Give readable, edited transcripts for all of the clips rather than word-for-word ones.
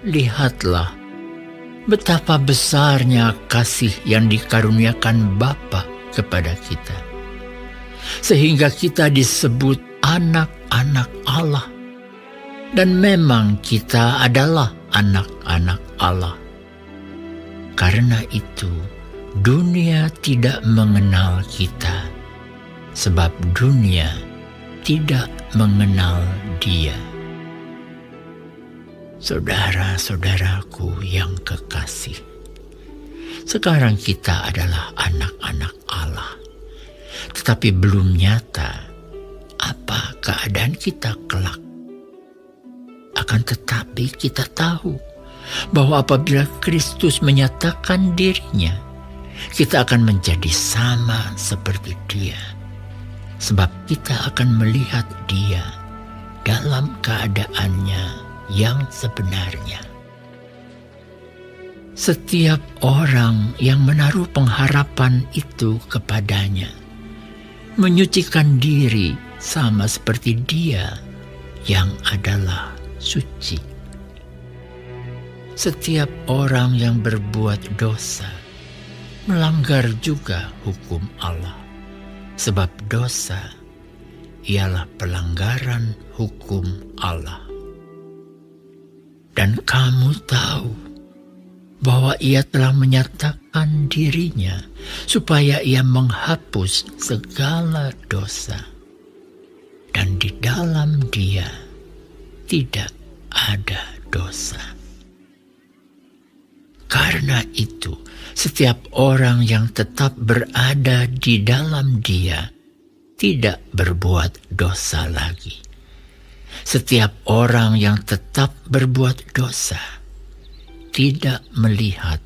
lihatlah betapa besarnya kasih yang dikaruniakan Bapa kepada kita, sehingga kita disebut anak-anak Allah. Dan memang kita adalah anak-anak Allah. Karena itu, dunia tidak mengenal kita, sebab dunia tidak mengenal Dia. Saudara-saudaraku yang kekasih, sekarang kita adalah anak-anak Allah, tetapi belum nyata apa keadaan kita kelak. Akan tetapi kita tahu bahwa apabila Kristus menyatakan dirinya, kita akan menjadi sama seperti Dia, sebab kita akan melihat Dia dalam keadaannya yang sebenarnya. Setiap orang yang menaruh pengharapan itu kepadanya menyucikan diri sama seperti Dia yang adalah suci. Setiap orang yang berbuat dosa melanggar juga hukum Allah, sebab dosa ialah pelanggaran hukum Allah. Dan kamu tahu bahwa Ia telah menyatakan dirinya supaya Ia menghapus segala dosa, dan di dalam Dia tidak ada dosa. Karena itu, setiap orang yang tetap berada di dalam Dia tidak berbuat dosa lagi. Setiap orang yang tetap berbuat dosa tidak melihat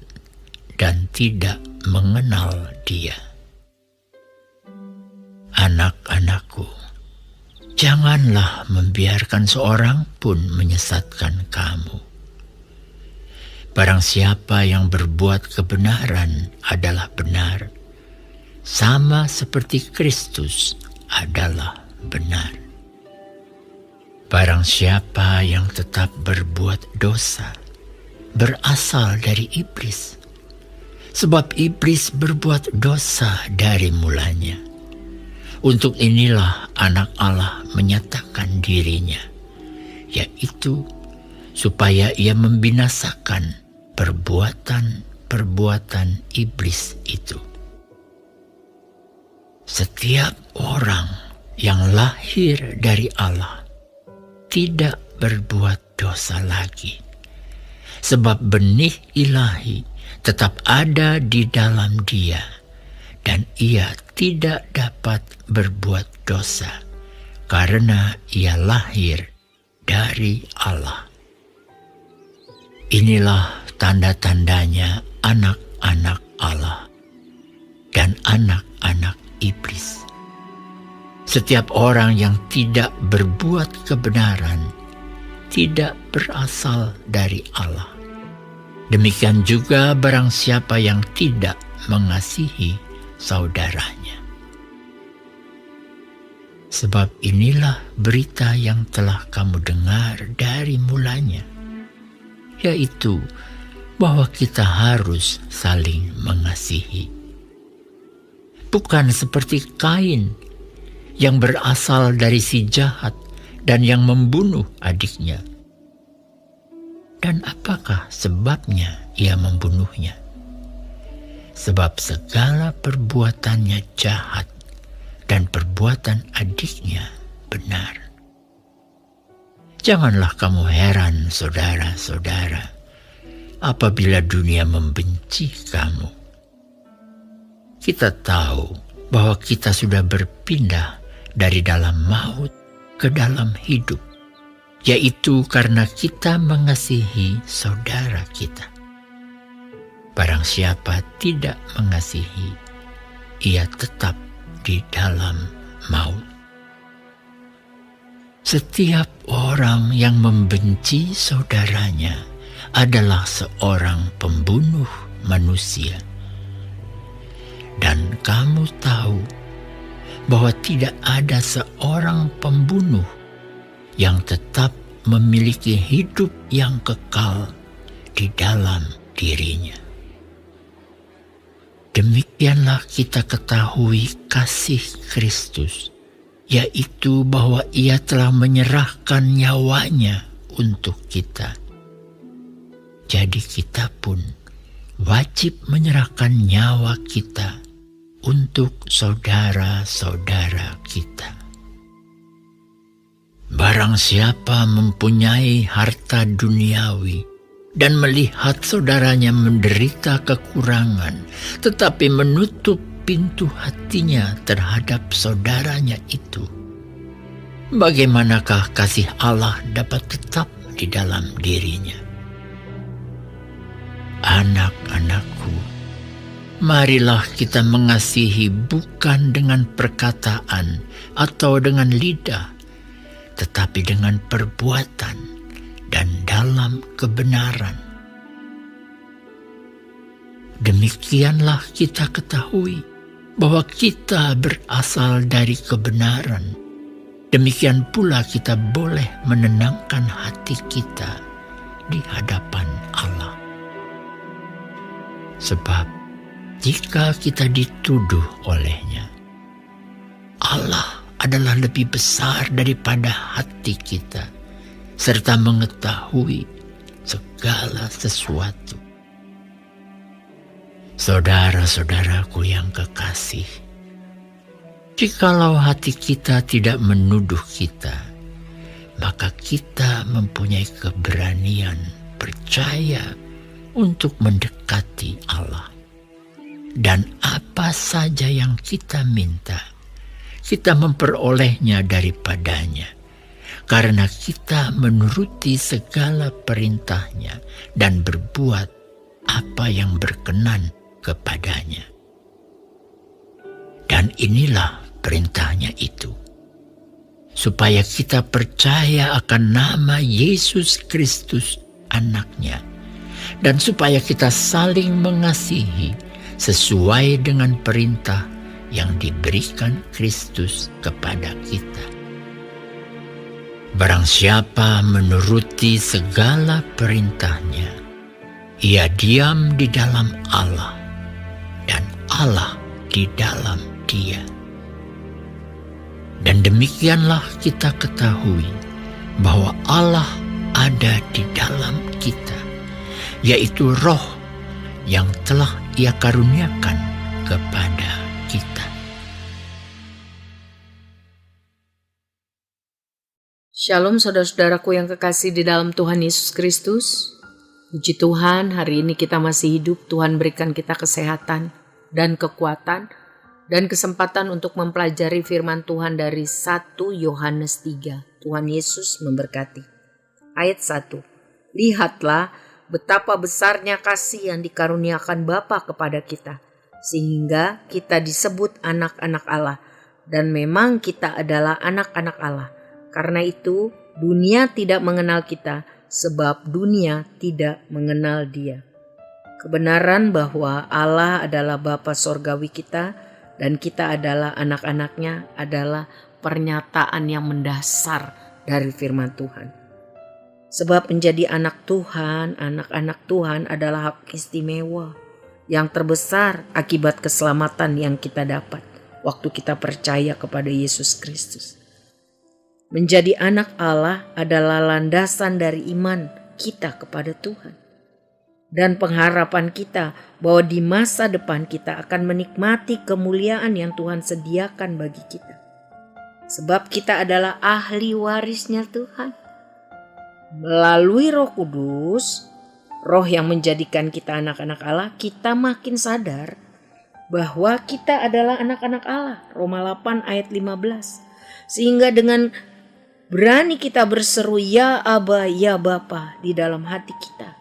dan tidak mengenal Dia. Anak-anakku, janganlah membiarkan seorang pun menyesatkan kamu. Barang siapa yang berbuat kebenaran adalah benar, sama seperti Kristus adalah benar. Barang siapa yang tetap berbuat dosa berasal dari iblis, sebab iblis berbuat dosa dari mulanya. Untuk inilah anak Allah menyatakan dirinya, yaitu supaya Ia membinasakan perbuatan-perbuatan iblis itu. Setiap orang yang lahir dari Allah tidak berbuat dosa lagi, sebab benih ilahi tetap ada di dalam Dia, dan Ia tidak dapat berbuat dosa karena Ia lahir dari Allah. Inilah tanda-tandanya anak-anak Allah dan anak-anak iblis. Setiap orang yang tidak berbuat kebenaran tidak berasal dari Allah. Demikian juga barang siapa yang tidak mengasihi saudaranya. Sebab inilah berita yang telah kamu dengar dari mulanya, yaitu bahwa kita harus saling mengasihi. Bukan seperti Kain yang berasal dari si jahat dan yang membunuh adiknya. Dan apakah sebabnya ia membunuhnya? Sebab segala perbuatannya jahat dan perbuatan adiknya benar. Janganlah kamu heran, saudara-saudara, apabila dunia membenci kamu. Kita tahu bahwa kita sudah berpindah dari dalam maut ke dalam hidup, yaitu karena kita mengasihi saudara kita. Barang siapa tidak mengasihi, ia tetap di dalam maut. Setiap orang yang membenci saudaranya adalah seorang pembunuh manusia. Dan kamu tahu bahwa tidak ada seorang pembunuh yang tetap memiliki hidup yang kekal di dalam dirinya. Demikianlah kita ketahui kasih Kristus, yaitu bahwa Ia telah menyerahkan nyawanya untuk kita. Jadi kita pun wajib menyerahkan nyawa kita untuk saudara-saudara kita. Barang siapa mempunyai harta duniawi dan melihat saudaranya menderita kekurangan, tetapi menutup pintu hatinya terhadap saudaranya itu, bagaimanakah kasih Allah dapat tetap di dalam dirinya? Anak-anakku, marilah kita mengasihi bukan dengan perkataan atau dengan lidah, tetapi dengan perbuatan dan dalam kebenaran. Demikianlah kita ketahui bahwa kita berasal dari kebenaran. Demikian pula kita boleh menenangkan hati kita di hadapan Allah. Sebab jika kita dituduh olehnya, Allah adalah lebih besar daripada hati kita, serta mengetahui segala sesuatu. Saudara-saudaraku yang kekasih, jikalau hati kita tidak menuduh kita, maka kita mempunyai keberanian percaya untuk mendekati Allah. Dan apa saja yang kita minta, kita memperolehnya daripadanya, karena kita menuruti segala perintahnya dan berbuat apa yang berkenan kepadanya. Dan inilah perintahnya itu, supaya kita percaya akan nama Yesus Kristus Anaknya, dan supaya kita saling mengasihi sesuai dengan perintah yang diberikan Kristus kepada kita. Barang siapa menuruti segala perintahnya, ia diam di dalam Allah, dan Allah di dalam dia. Dan demikianlah kita ketahui bahwa Allah ada di dalam kita, yaitu Roh yang telah Ia karuniakan kepada kita. Shalom saudara-saudaraku yang kekasih di dalam Tuhan Yesus Kristus. Puji Tuhan, hari ini kita masih hidup. Tuhan berikan kita kesehatan dan kekuatan dan kesempatan untuk mempelajari firman Tuhan dari 1 Yohanes 3. Tuhan Yesus memberkati. Ayat 1. Lihatlah betapa besarnya kasih yang dikaruniakan Bapa kepada kita, sehingga kita disebut anak-anak Allah. Dan memang kita adalah anak-anak Allah. Karena itu dunia tidak mengenal kita, sebab dunia tidak mengenal Dia. Kebenaran bahwa Allah adalah Bapa sorgawi kita dan kita adalah anak-anaknya adalah pernyataan yang mendasar dari firman Tuhan. Sebab menjadi anak Tuhan, anak-anak Tuhan adalah hak istimewa yang terbesar akibat keselamatan yang kita dapat waktu kita percaya kepada Yesus Kristus. Menjadi anak Allah adalah landasan dari iman kita kepada Tuhan. Dan pengharapan kita bahwa di masa depan kita akan menikmati kemuliaan yang Tuhan sediakan bagi kita. Sebab kita adalah ahli warisnya Tuhan. Melalui Roh Kudus, Roh yang menjadikan kita anak-anak Allah, kita makin sadar bahwa kita adalah anak-anak Allah. Roma 8 ayat 15. Sehingga dengan berani kita berseru ya Aba, ya Bapa di dalam hati kita.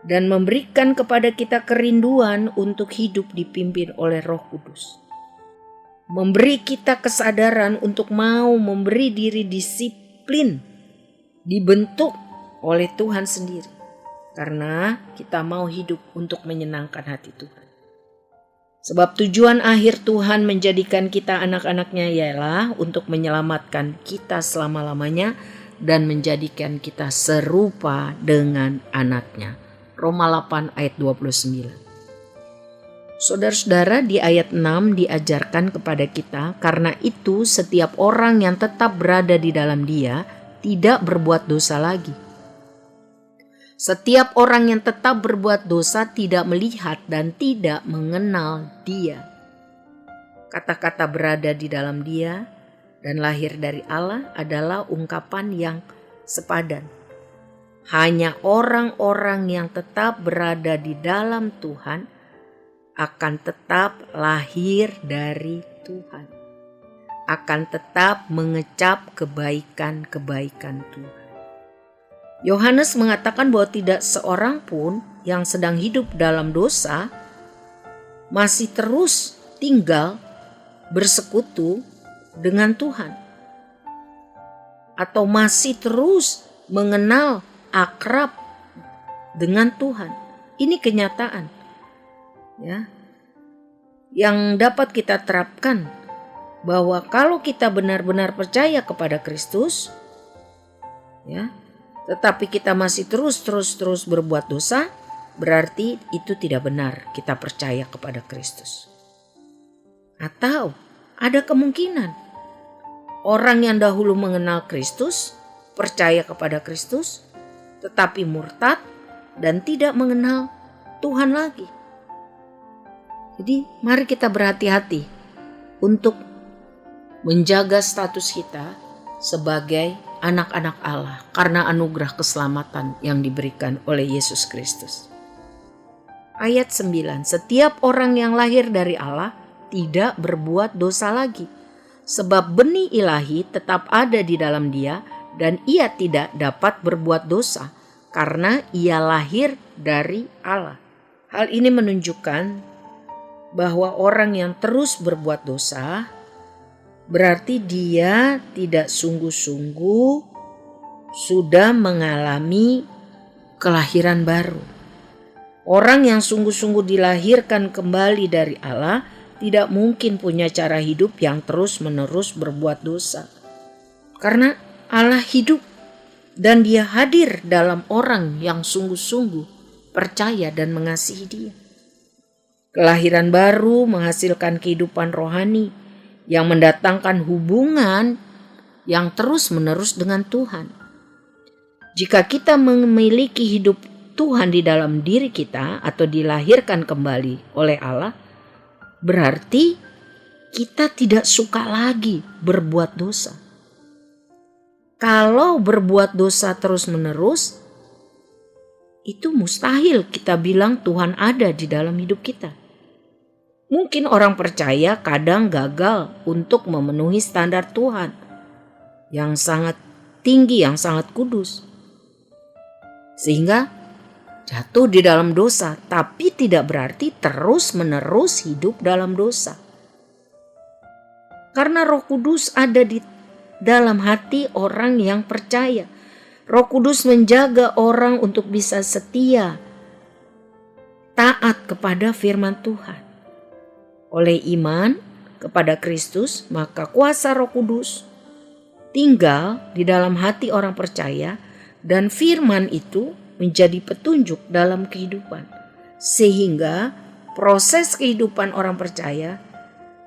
Dan memberikan kepada kita kerinduan untuk hidup dipimpin oleh Roh Kudus. Memberi kita kesadaran untuk mau memberi diri disiplin, dibentuk oleh Tuhan sendiri. Karena kita mau hidup untuk menyenangkan hati Tuhan. Sebab tujuan akhir Tuhan menjadikan kita anak-anaknya ialah untuk menyelamatkan kita selama-lamanya dan menjadikan kita serupa dengan anaknya. Roma 8 ayat 29. Saudara-saudara, di ayat 6 diajarkan kepada kita, karena itu setiap orang yang tetap berada di dalam Dia tidak berbuat dosa lagi. Setiap orang yang tetap berbuat dosa tidak melihat dan tidak mengenal Dia. Kata-kata berada di dalam Dia dan lahir dari Allah adalah ungkapan yang sepadan. Hanya orang-orang yang tetap berada di dalam Tuhan akan tetap lahir dari Tuhan, akan tetap mengecap kebaikan-kebaikan Tuhan. Yohanes mengatakan bahwa tidak seorang pun yang sedang hidup dalam dosa masih terus tinggal bersekutu dengan Tuhan, atau masih terus mengenal akrab dengan Tuhan. Ini kenyataan, ya, yang dapat kita terapkan, bahwa kalau kita benar-benar percaya kepada Kristus, ya, tetapi kita masih terus berbuat dosa, berarti itu tidak benar kita percaya kepada Kristus. Atau ada kemungkinan orang yang dahulu mengenal Kristus, percaya kepada Kristus, tetapi murtad dan tidak mengenal Tuhan lagi. Jadi mari kita berhati-hati untuk menjaga status kita sebagai anak-anak Allah karena anugerah keselamatan yang diberikan oleh Yesus Kristus. Ayat 9, setiap orang yang lahir dari Allah tidak berbuat dosa lagi, sebab benih ilahi tetap ada di dalam Dia dan ia tidak dapat berbuat dosa karena ia lahir dari Allah. Hal ini menunjukkan bahwa orang yang terus berbuat dosa berarti dia tidak sungguh-sungguh sudah mengalami kelahiran baru. Orang yang sungguh-sungguh dilahirkan kembali dari Allah tidak mungkin punya cara hidup yang terus-menerus berbuat dosa. Karena Allah hidup dan Dia hadir dalam orang yang sungguh-sungguh percaya dan mengasihi Dia. Kelahiran baru menghasilkan kehidupan rohani yang mendatangkan hubungan yang terus-menerus dengan Tuhan. Jika kita memiliki hidup Tuhan di dalam diri kita atau dilahirkan kembali oleh Allah, berarti kita tidak suka lagi berbuat dosa. Kalau berbuat dosa terus-menerus, itu mustahil kita bilang Tuhan ada di dalam hidup kita. Mungkin orang percaya kadang gagal untuk memenuhi standar Tuhan yang sangat tinggi, yang sangat kudus, sehingga jatuh di dalam dosa, tapi tidak berarti terus-menerus hidup dalam dosa. Karena Roh Kudus ada di dalam hati orang yang percaya. Roh Kudus menjaga orang untuk bisa setia, taat kepada firman Tuhan. Oleh iman kepada Kristus, maka kuasa Roh Kudus tinggal di dalam hati orang percaya dan firman itu menjadi petunjuk dalam kehidupan. Sehingga proses kehidupan orang percaya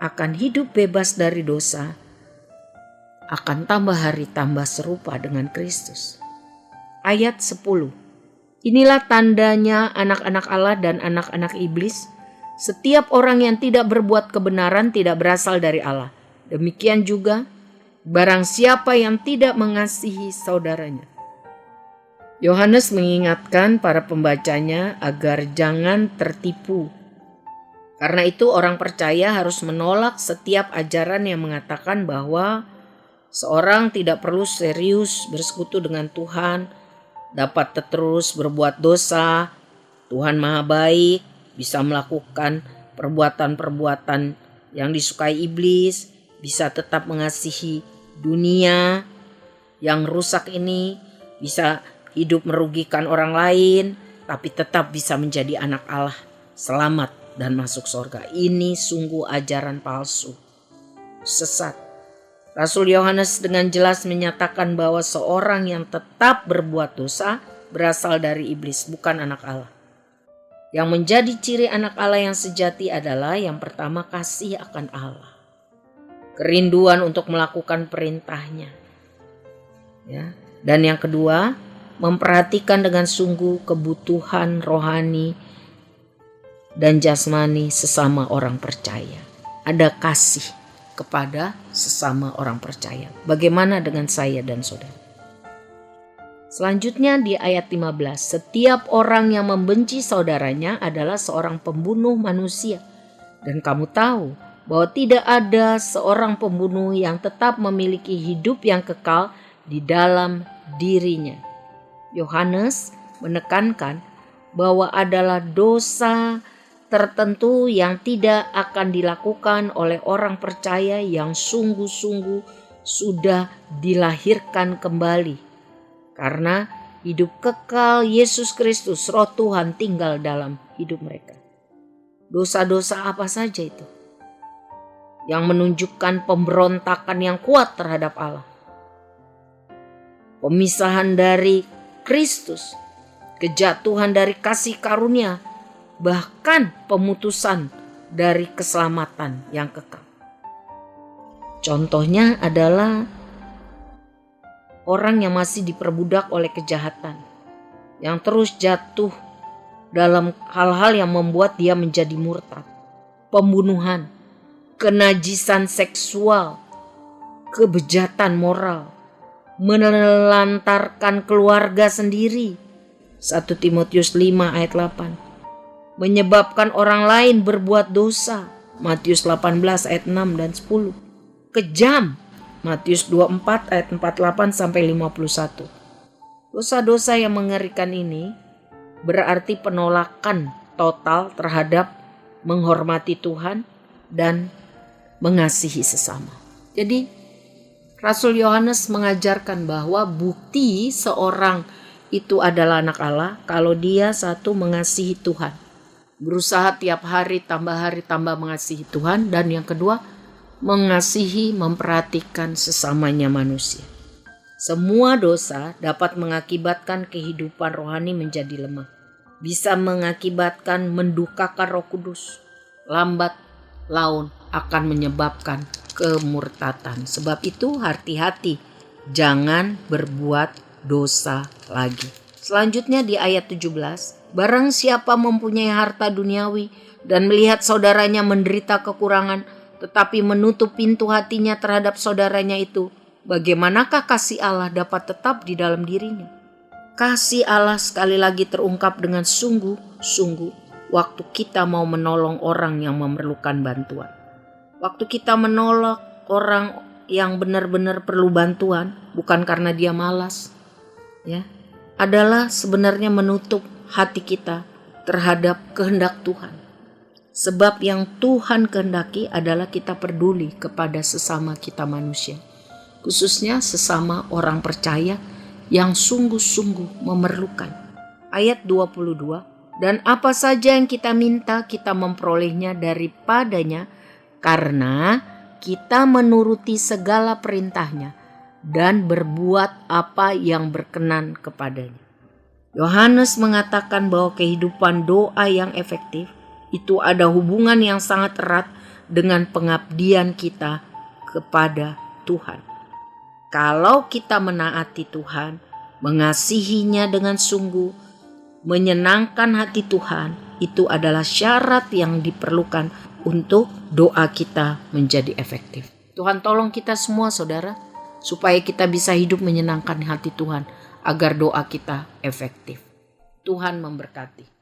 akan hidup bebas dari dosa, akan tambah hari tambah serupa dengan Kristus. Ayat 10. Inilah tandanya anak-anak Allah dan anak-anak iblis. Setiap orang yang tidak berbuat kebenaran tidak berasal dari Allah. Demikian juga barang siapa yang tidak mengasihi saudaranya. Yohanes mengingatkan para pembacanya agar jangan tertipu. Karena itu orang percaya harus menolak setiap ajaran yang mengatakan bahwa seorang tidak perlu serius bersekutu dengan Tuhan, dapat terus berbuat dosa, Tuhan Maha Baik, bisa melakukan perbuatan-perbuatan yang disukai iblis, bisa tetap mengasihi dunia yang rusak ini, bisa hidup merugikan orang lain, tapi tetap bisa menjadi anak Allah, selamat dan masuk surga. Ini sungguh ajaran palsu, sesat. Rasul Yohanes dengan jelas menyatakan bahwa seorang yang tetap berbuat dosa berasal dari iblis, bukan anak Allah. Yang menjadi ciri anak Allah yang sejati adalah yang pertama, kasih akan Allah. Kerinduan untuk melakukan perintahnya. Ya. Dan yang kedua, memperhatikan dengan sungguh kebutuhan rohani dan jasmani sesama orang percaya. Ada kasih kepada sesama orang percaya. Bagaimana dengan saya dan saudara? Selanjutnya di ayat 15, setiap orang yang membenci saudaranya adalah seorang pembunuh manusia. Dan kamu tahu bahwa tidak ada seorang pembunuh yang tetap memiliki hidup yang kekal di dalam dirinya. Yohanes menekankan bahwa adalah dosa tertentu yang tidak akan dilakukan oleh orang percaya yang sungguh-sungguh sudah dilahirkan kembali. Karena hidup kekal Yesus Kristus, Roh Tuhan tinggal dalam hidup mereka. Dosa-dosa apa saja itu? Yang menunjukkan pemberontakan yang kuat terhadap Allah. Pemisahan dari Kristus, kejatuhan dari kasih karunia, bahkan pemutusan dari keselamatan yang kekal. Contohnya adalah orang yang masih diperbudak oleh kejahatan, yang terus jatuh dalam hal-hal yang membuat dia menjadi murtad, pembunuhan, kenajisan seksual, kebejatan moral, menelantarkan keluarga sendiri. 1 Timotius 5 ayat 8. Menyebabkan orang lain berbuat dosa. Matius 18 ayat 6 dan 10. Kejam. Matius 24 ayat 48 sampai 51. Dosa-dosa yang mengerikan ini berarti penolakan total terhadap menghormati Tuhan dan mengasihi sesama. Jadi Rasul Yohanes mengajarkan bahwa bukti seorang itu adalah anak Allah kalau dia satu, mengasihi Tuhan. Berusaha tiap hari tambah mengasihi Tuhan. Dan yang kedua, mengasihi, memperhatikan sesamanya manusia. Semua dosa dapat mengakibatkan kehidupan rohani menjadi lemah. Bisa mengakibatkan mendukakan Roh Kudus. Lambat laun akan menyebabkan kemurtatan. Sebab itu hati-hati, jangan berbuat dosa lagi. Selanjutnya di ayat 17, barang siapa mempunyai harta duniawi dan melihat saudaranya menderita kekurangan, tetapi menutup pintu hatinya terhadap saudaranya itu, bagaimanakah kasih Allah dapat tetap di dalam dirinya? Kasih Allah sekali lagi terungkap dengan sungguh-sungguh waktu kita mau menolong orang yang memerlukan bantuan. Waktu kita menolong orang yang benar-benar perlu bantuan, bukan karena dia malas, ya, adalah sebenarnya menutup hati kita terhadap kehendak Tuhan. Sebab yang Tuhan kehendaki adalah kita peduli kepada sesama kita manusia, khususnya sesama orang percaya yang sungguh-sungguh memerlukan. Ayat 22, dan apa saja yang kita minta kita memperolehnya daripadanya karena kita menuruti segala perintahnya dan berbuat apa yang berkenan kepadanya. Yohanes mengatakan bahwa kehidupan doa yang efektif itu ada hubungan yang sangat erat dengan pengabdian kita kepada Tuhan. Kalau kita menaati Tuhan, mengasihinya dengan sungguh, menyenangkan hati Tuhan, itu adalah syarat yang diperlukan untuk doa kita menjadi efektif. Tuhan tolong kita semua saudara, supaya kita bisa hidup menyenangkan hati Tuhan, agar doa kita efektif. Tuhan memberkati.